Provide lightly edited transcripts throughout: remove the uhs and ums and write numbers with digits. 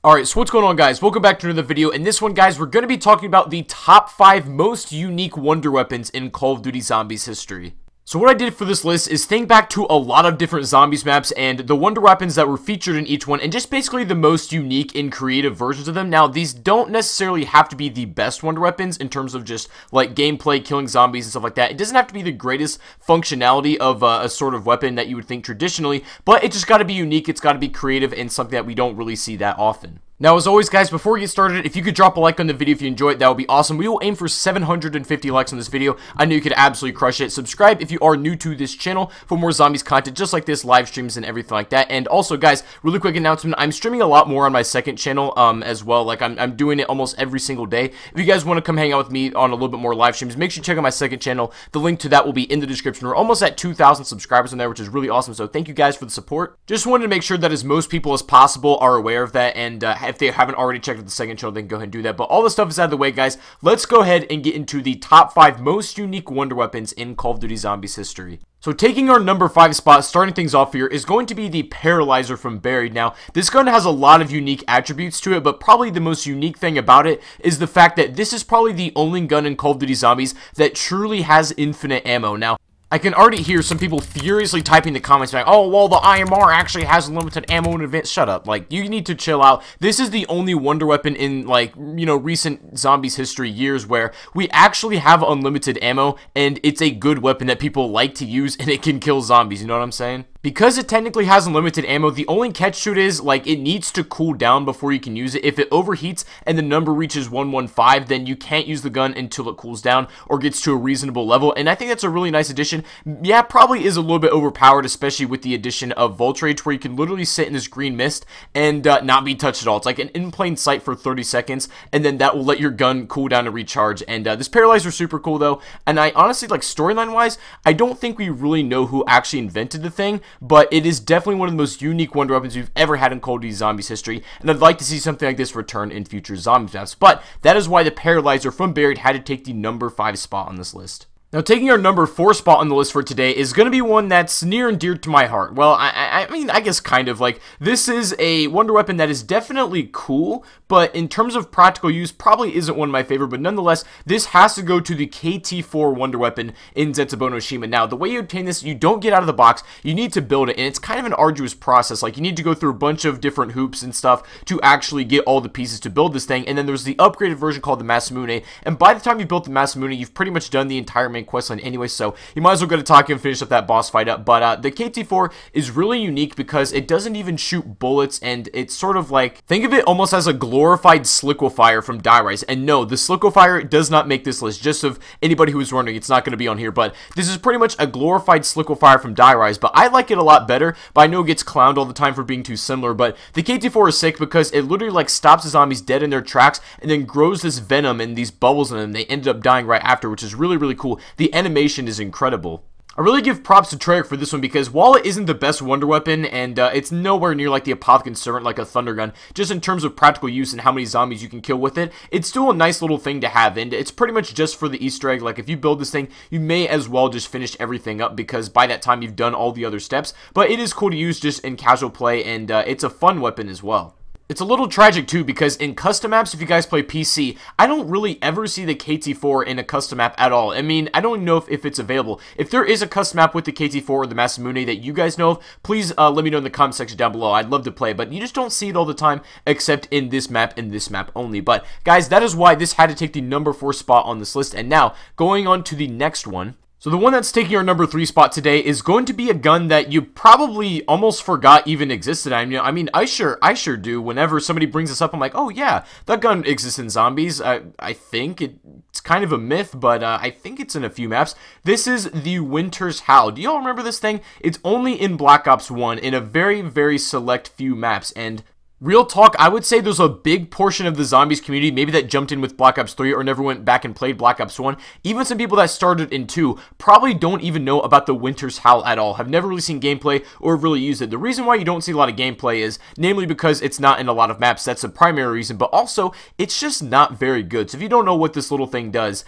Alright, so what's going on, guys? Welcome back to another video. In this one, guys, we're going to be talking about the top 5 most unique wonder weapons in Call of Duty Zombies history. So what I did for this list is think back to a lot of different Zombies maps and the wonder weapons that were featured in each one, and just basically the most unique and creative versions of them. Now, these don't necessarily have to be the best wonder weapons in terms of just, like, gameplay, killing zombies and stuff like that. It doesn't have to be the greatest functionality of a sort of weapon that you would think traditionally, but it just got to be unique, it's got to be creative, and something that we don't really see that often. Now, as always, guys, before we get started, if you could drop a like on the video if you enjoyed it, that would be awesome. We will aim for 750 likes on this video. I know you could absolutely crush it. Subscribe if you are new to this channel for more zombies content just like this, live streams and everything like that. And also, guys, really quick announcement, I'm streaming a lot more on my second channel as well. Like, I'm doing it almost every single day. If you guys want to come hang out with me on a little bit more live streams, make sure you check out my second channel. The link to that will be in the description. We're almost at 2,000 subscribers on there, which is really awesome. So thank you guys for the support. Just wanted to make sure that as most people as possible are aware of that, and if they haven't already checked out the second channel, then go ahead and do that. But all the stuff is out of the way, guys. Let's go ahead and get into the top 5 most unique wonder weapons in Call of Duty Zombies history. So taking our number 5 spot, starting things off here, is going to be the Paralyzer from Buried. Now, this gun has a lot of unique attributes to it, but probably the most unique thing about it is the fact that this is probably the only gun in Call of Duty Zombies that truly has infinite ammo. Now, I can already hear some people furiously typing in the comments like, oh, well, the IMR actually has limited ammo in advance. Shut up. Like, you need to chill out. This is the only wonder weapon in, like, you know, recent Zombies history years where we actually have unlimited ammo, and it's a good weapon that people like to use, and it can kill zombies. You know what I'm saying? Because it technically has unlimited ammo, the only catch to it is, like, it needs to cool down before you can use it. If it overheats and the number reaches 115, then you can't use the gun until it cools down or gets to a reasonable level, and I think that's a really nice addition. Yeah, probably is a little bit overpowered, especially with the addition of Voltrage, where you can literally sit in this green mist and not be touched at all. It's like an in plain sight for 30 seconds, and then that will let your gun cool down and recharge. And this Paralyzer is super cool, though, and I honestly, like, storyline-wise, I don't think we really know who actually invented the thing, but it is definitely one of the most unique wonder weapons we've ever had in Call of Duty Zombies history, and I'd like to see something like this return in future Zombies maps. But that is why the Paralyzer from Buried had to take the number 5 spot on this list. Now, taking our number 4 spot on the list for today is going to be one that's near and dear to my heart. Well, I mean, I guess kind of. Like, this is a wonder weapon that is definitely cool, but in terms of practical use, probably isn't one of my favorite. But nonetheless, this has to go to the KT-4 wonder weapon in Zetsubo no Shima. Now, the way you obtain this, you don't get out of the box. You need to build it, and it's kind of an arduous process. Like, you need to go through a bunch of different hoops and stuff to actually get all the pieces to build this thing. And then there's the upgraded version called the Masamune, and by the time you've built the Masamune, you've pretty much done the entire main questline anyway, so you might as well go to Tokyo and finish up that boss fight up. But the KT-4 is really unique because it doesn't even shoot bullets, and it's sort of like, think of it almost as a glorified Sliquifier from Die Rise. And no, the Sliquifier does not make this list, just of anybody who was wondering. It's not going to be on here, but this is pretty much a glorified Sliquifier from Die Rise, but I like it a lot better. But I know it gets clowned all the time for being too similar, but the KT-4 is sick because it literally, like, stops the zombies dead in their tracks and then grows this venom and these bubbles in them. They ended up dying right after, which is really, really cool. The animation is incredible. I really give props to Treyarch for this one because while it isn't the best wonder weapon, and it's nowhere near like the Apothicon Servant like a Thunder Gun, just in terms of practical use and how many zombies you can kill with it, it's still a nice little thing to have, and it's pretty much just for the Easter egg. Like, if you build this thing, you may as well just finish everything up because by that time you've done all the other steps, but it is cool to use just in casual play, and it's a fun weapon as well. It's a little tragic, too, because in custom maps, if you guys play PC, I don't really ever see the KT-4 in a custom map at all. I mean, I don't know if it's available. If there is a custom map with the KT-4 or the Masamune that you guys know of, please let me know in the comment section down below. I'd love to play, but you just don't see it all the time, except in this map and this map only. But, guys, that is why this had to take the number 4 spot on this list. And now, going on to the next one. So the one that's taking our number 3 spot today is going to be a gun that you probably almost forgot even existed. I mean, I sure do. Whenever somebody brings this up, I'm like, oh yeah, that gun exists in Zombies. I think it's kind of a myth, but I think it's in a few maps. This is the Winter's Howl. Do y'all remember this thing? It's only in Black Ops 1 in a very, very select few maps, and real talk, I would say there's a big portion of the Zombies community, maybe that jumped in with Black Ops 3 or never went back and played Black Ops 1. Even some people that started in 2 probably don't even know about the Winter's Howl at all, have never really seen gameplay or really used it. The reason why you don't see a lot of gameplay is namely because it's not in a lot of maps. That's the primary reason, but also it's just not very good. So if you don't know what this little thing does,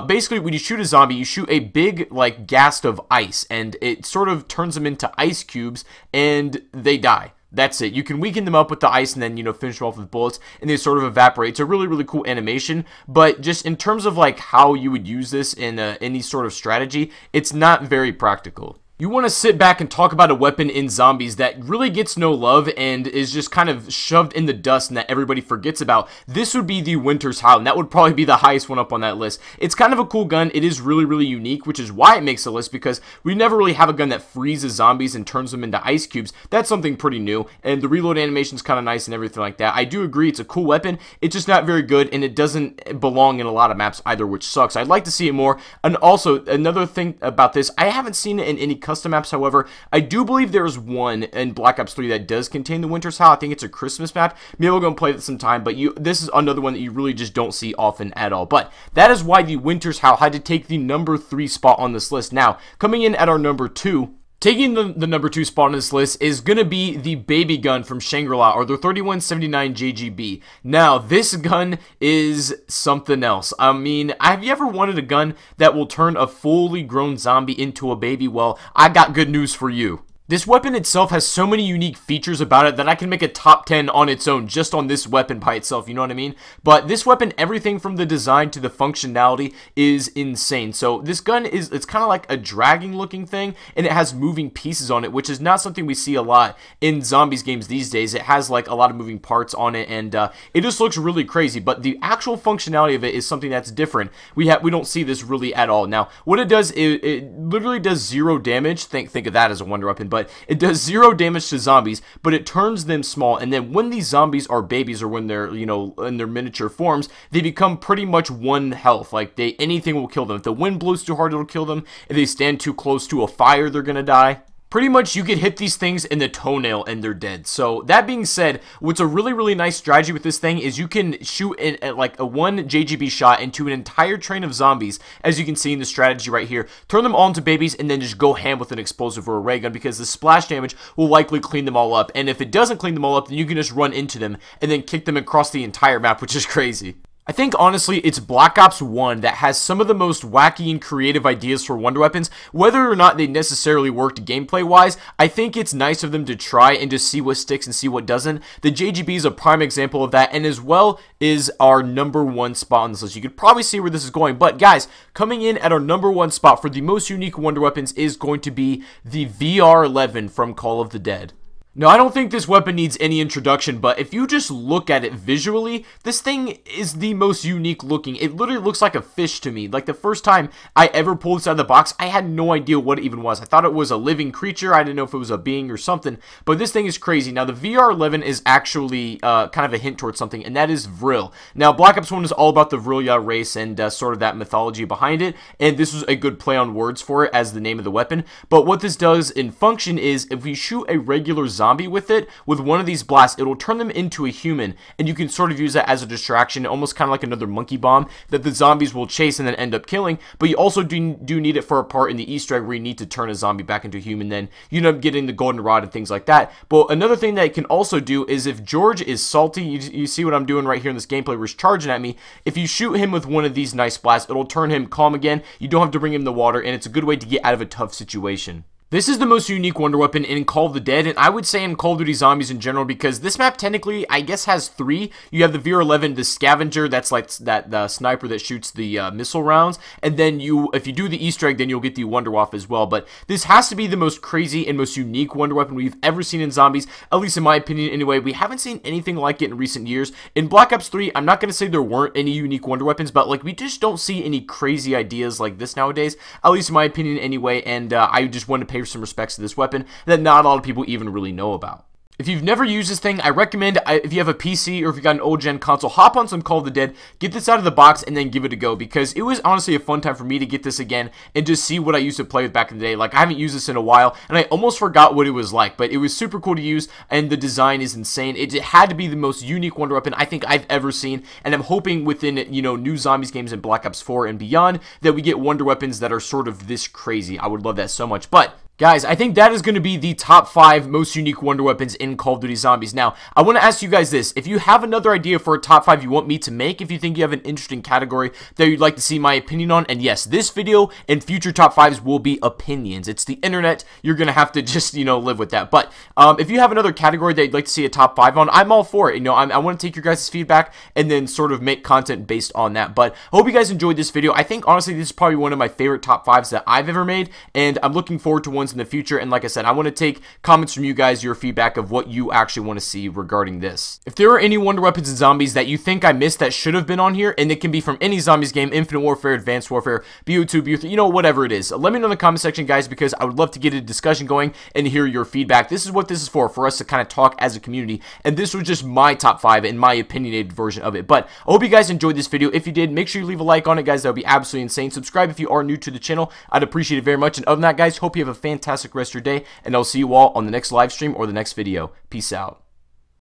basically when you shoot a zombie, you shoot a big, like, ghast of ice, and it sort of turns them into ice cubes, and they die. That's it. You can weaken them up with the ice and then, finish them off with bullets, and they sort of evaporate. It's a really, really cool animation, but just in terms of, like, how you would use this in any sort of strategy, it's not very practical. You want to sit back and talk about a weapon in zombies that really gets no love and is just kind of shoved in the dust and that everybody forgets about. This would be the Winter's Howl, and that would probably be the highest one up on that list. It's kind of a cool gun. It is really, really unique, which is why it makes the list, because we never really have a gun that freezes zombies and turns them into ice cubes. That's something pretty new, and the reload animation is kind of nice and everything like that. I do agree it's a cool weapon. It's just not very good, and it doesn't belong in a lot of maps either, which sucks. I'd like to see it more. And also, another thing about this, I haven't seen it in any custom maps. However, I do believe there's one in Black Ops 3 that does contain the Winter's Howl. I think it's a Christmas map. Maybe we'll go and play this sometime, but this is another one that you really just don't see often at all. But that is why the Winter's Howl had to take the number 3 spot on this list. Now, coming in at our number 2, taking the number 2 spot on this list is going to be the baby gun from Shangri-La, or the 3179 JGB. Now, this gun is something else. I mean, have you ever wanted a gun that will turn a fully grown zombie into a baby? Well, I got good news for you. This weapon itself has so many unique features about it that I can make a top 10 on its own just on this weapon by itself, you know what I mean? But this weapon, everything from the design to the functionality is insane. So this gun it's kind of like a dragging looking thing, and it has moving pieces on it, which is not something we see a lot in zombies games these days. It has like a lot of moving parts on it, and it just looks really crazy, but the actual functionality of it is something that's different. We don't see this really at all. Now, what it does, it literally does 0 damage. Think of that as a wonder weapon, but it does 0 damage to zombies, but it turns them small, and then when these zombies are babies, or when they're, in their miniature forms, they become pretty much 1 health. Like, anything will kill them. If the wind blows too hard, it'll kill them. If they stand too close to a fire, they're gonna die. Pretty much, you could hit these things in the toenail and they're dead. So, that being said, what's a really, really nice strategy with this thing is you can shoot like a 1 JGB shot into an entire train of zombies, as you can see in the strategy right here. Turn them all into babies and then just go ham with an explosive or a ray gun, because the splash damage will likely clean them all up. And if it doesn't clean them all up, then you can just run into them and then kick them across the entire map, which is crazy. I think, honestly, it's Black Ops 1 that has some of the most wacky and creative ideas for wonder weapons. Whether or not they necessarily worked gameplay-wise, I think it's nice of them to try and just see what sticks and see what doesn't. The JGB is a prime example of that, and as well is our number 1 spot on this list. You could probably see where this is going, but guys, coming in at our number 1 spot for the most unique wonder weapons is going to be the VR-11 from Call of the Dead. Now, I don't think this weapon needs any introduction, but if you just look at it visually, this thing is the most unique looking. It literally looks like a fish to me. Like, the first time I ever pulled this out of the box, I had no idea what it even was. I thought it was a living creature. I didn't know if it was a being or something, but this thing is crazy. Now, the VR-11 is actually kind of a hint towards something, and that is Vril. Now, Black Ops 1 is all about the Vril race and sort of that mythology behind it, and this was a good play on words for it as the name of the weapon. But what this does in function is, if we shoot a regular zombie with it, with one of these blasts, it'll turn them into a human, and you can sort of use that as a distraction, almost kind of like another monkey bomb that the zombies will chase and then end up killing. But you also do need it for a part in the Easter egg where you need to turn a zombie back into a human, then you end up getting the golden rod and things like that. But another thing that it can also do is, if George is salty, you see what I'm doing right here in this gameplay where he's charging at me, if you shoot him with one of these nice blasts, it'll turn him calm again. You don't have to bring him in the water, and it's a good way to get out of a tough situation. This is the most unique wonder weapon in Call of the Dead, and I would say in Call of Duty Zombies in general, because this map technically, I guess, has 3. You have the VR-11, the scavenger, that's like the sniper that shoots the missile rounds, and then if you do the Easter egg, then you'll get the Wonder Waff as well. But this has to be the most crazy and most unique wonder weapon we've ever seen in zombies, at least in my opinion anyway. We haven't seen anything like it in recent years. In Black Ops 3, I'm not going to say there weren't any unique wonder weapons, but like, we just don't see any crazy ideas like this nowadays, at least in my opinion anyway, and I just want to pay some respects to this weapon that not a lot of people even really know about. If you've never used this thing, I recommend, if you have a PC or if you got an old gen console, hop on some Call of the Dead, get this out of the box, and then give it a go, because it was honestly a fun time for me to get this again and just see what I used to play with back in the day. Like, I haven't used this in a while, and I almost forgot what it was like, but it was super cool to use, and the design is insane. It had to be the most unique wonder weapon I think I've ever seen, and I'm hoping within, new Zombies games in Black Ops 4 and beyond, that we get wonder weapons that are sort of this crazy. I would love that so much. But Guys, I think that is going to be the top 5 most unique wonder weapons in Call of Duty Zombies. Now, I want to ask you guys this. If you have another idea for a top 5 you want me to make, if you think you have an interesting category that you'd like to see my opinion on, and yes, this video and future top 5s will be opinions. It's the internet. You're going to have to just, live with that. But if you have another category that you'd like to see a top 5 on, I'm all for it. I want to take your guys' feedback and then sort of make content based on that. But I hope you guys enjoyed this video. I think, honestly, this is probably one of my favorite top 5s that I've ever made, and I'm looking forward to ones in the future. And like I said, I want to take comments from you guys, your feedback of what you actually want to see regarding this. If there are any wonder weapons and zombies that you think I missed that should have been on here, and it can be from any zombies game, Infinite Warfare, Advanced Warfare, BO2, BO3, whatever it is, let me know in the comment section, guys, because I would love to get a discussion going and hear your feedback. This is what this is for us to kind of talk as a community, and this was just my top 5 and my opinionated version of it. But I hope you guys enjoyed this video. If you did, make sure you leave a like on it, guys. That would be absolutely insane. Subscribe if you are new to the channel. I'd appreciate it very much. And other than that, guys, hope you have a fantastic rest of your day, and I'll see you all on the next live stream or the next video. Peace out.